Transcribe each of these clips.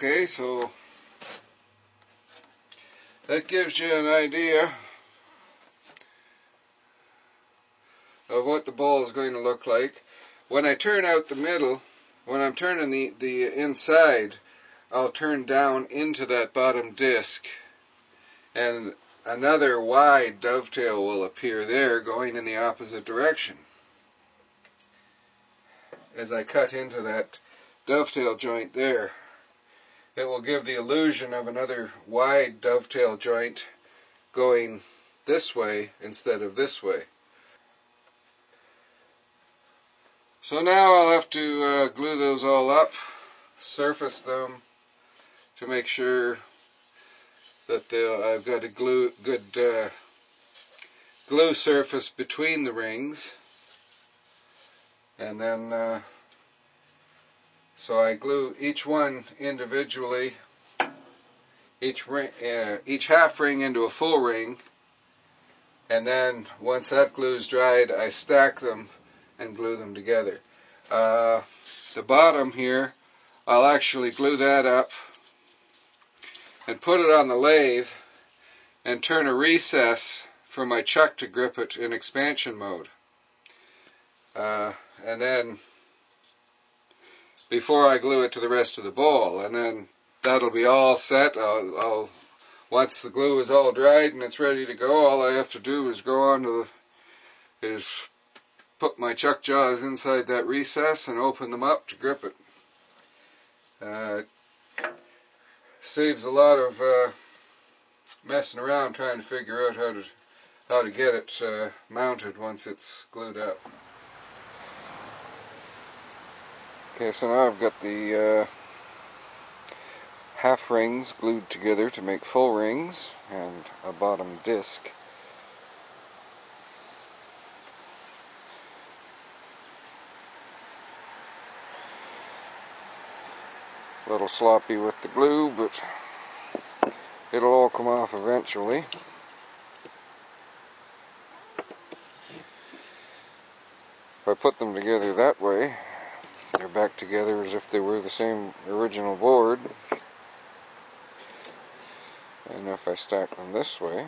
Okay, so that gives you an idea of what the bowl is going to look like. When I turn out the middle, when I'm turning the inside, I'll turn down into that bottom disc, and another wide dovetail will appear there going in the opposite direction. As I cut into that dovetail joint there, it will give the illusion of another wide dovetail joint going this way instead of this way. So now I'll have to glue those all up, surface them to make sure that I've got a good glue surface between the rings, and then so I glue each one individually, each half ring into a full ring, and then once that glue is dried, I stack them and glue them together. The bottom here, I'll actually glue that up and put it on the lathe and turn a recess for my chuck to grip it in expansion mode. And then before I glue it to the rest of the bowl, and then that'll be all set. Once the glue is all dried and it's ready to go, all I have to do is go on to put my chuck jaws inside that recess and open them up to grip it. Saves a lot of messing around trying to figure out how to get it mounted once it's glued up. Okay, so now I've got the half rings glued together to make full rings and a bottom disc. A little sloppy with the glue, but it'll all come off eventually. If I put them together that way, they're back together as if they were the same original board. And if I stack them this way,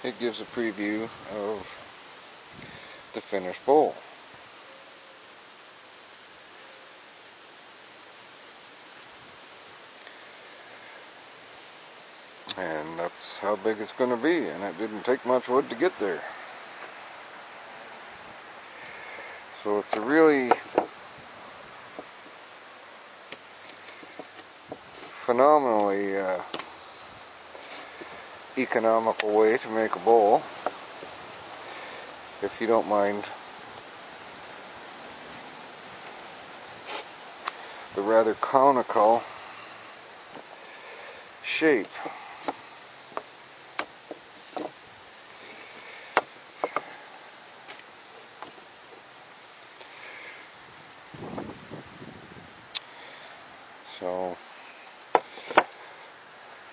it gives a preview of the finished bowl. And that's how big it's going to be, and it didn't take much wood to get there. So it's a really phenomenally economical way to make a bowl, if you don't mind the rather conical shape. So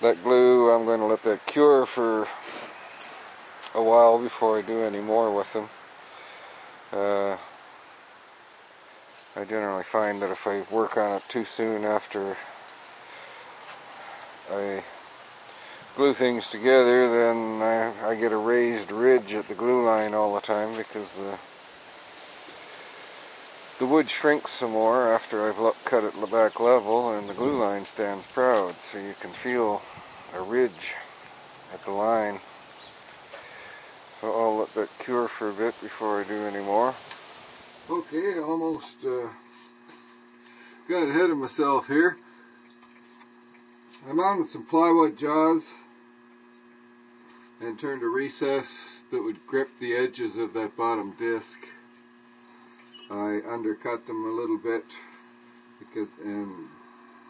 that glue, I'm going to let that cure for a while before I do any more with them. I generally find that if I work on it too soon after I glue things together, then I get a raised ridge at the glue line all the time, because the wood shrinks some more after I've cut it back level, and the glue line stands proud, so you can feel a ridge at the line. So I'll let that cure for a bit before I do any more. Okay, almost got ahead of myself here. I mounted some plywood jaws and turned a recess that would grip the edges of that bottom disc. I undercut them a little bit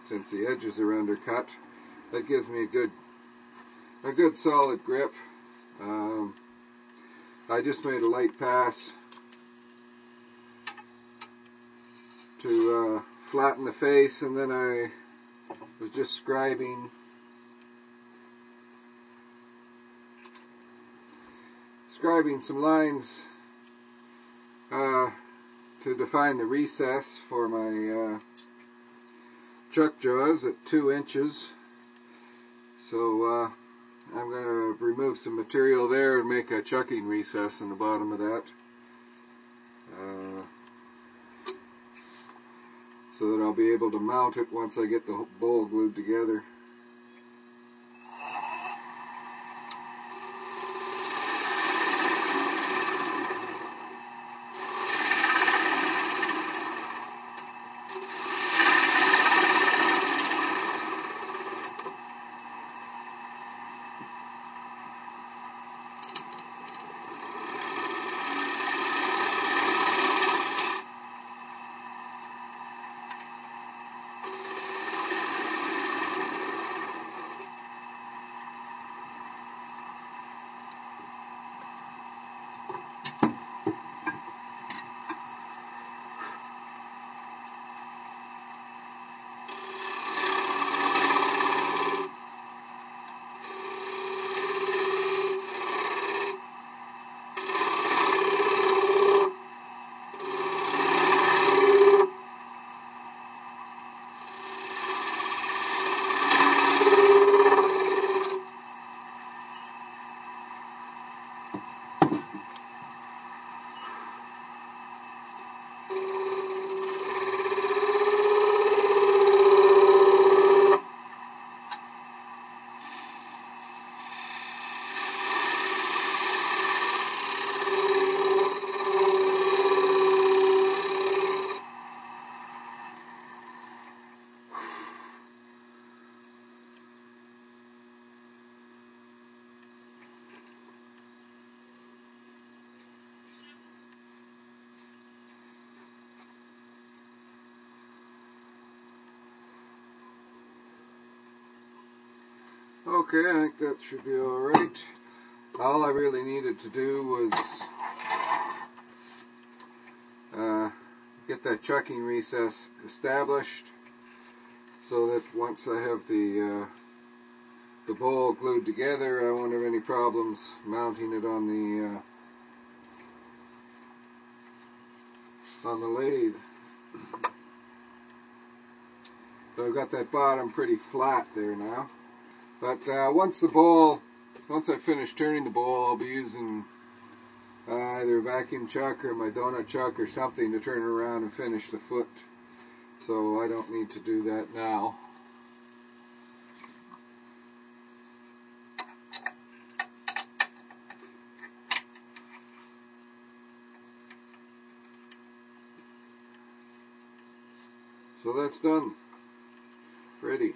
since the edges are undercut, that gives me a good a good solid grip. I just made a light pass to flatten the face, and then I was just scribing some lines to define the recess for my chuck jaws at 2 inches. So I'm going to remove some material there and make a chucking recess in the bottom of that, so that I'll be able to mount it once I get the bowl glued together. Okay, I think that should be alright. All I really needed to do was get that chucking recess established, so that once I have the bowl glued together, I won't have any problems mounting it on the lathe. So I've got that bottom pretty flat there now. But once I finish turning the bowl, I'll be using either a vacuum chuck or my donut chuck or something to turn it around and finish the foot. So I don't need to do that now. So that's done. Ready.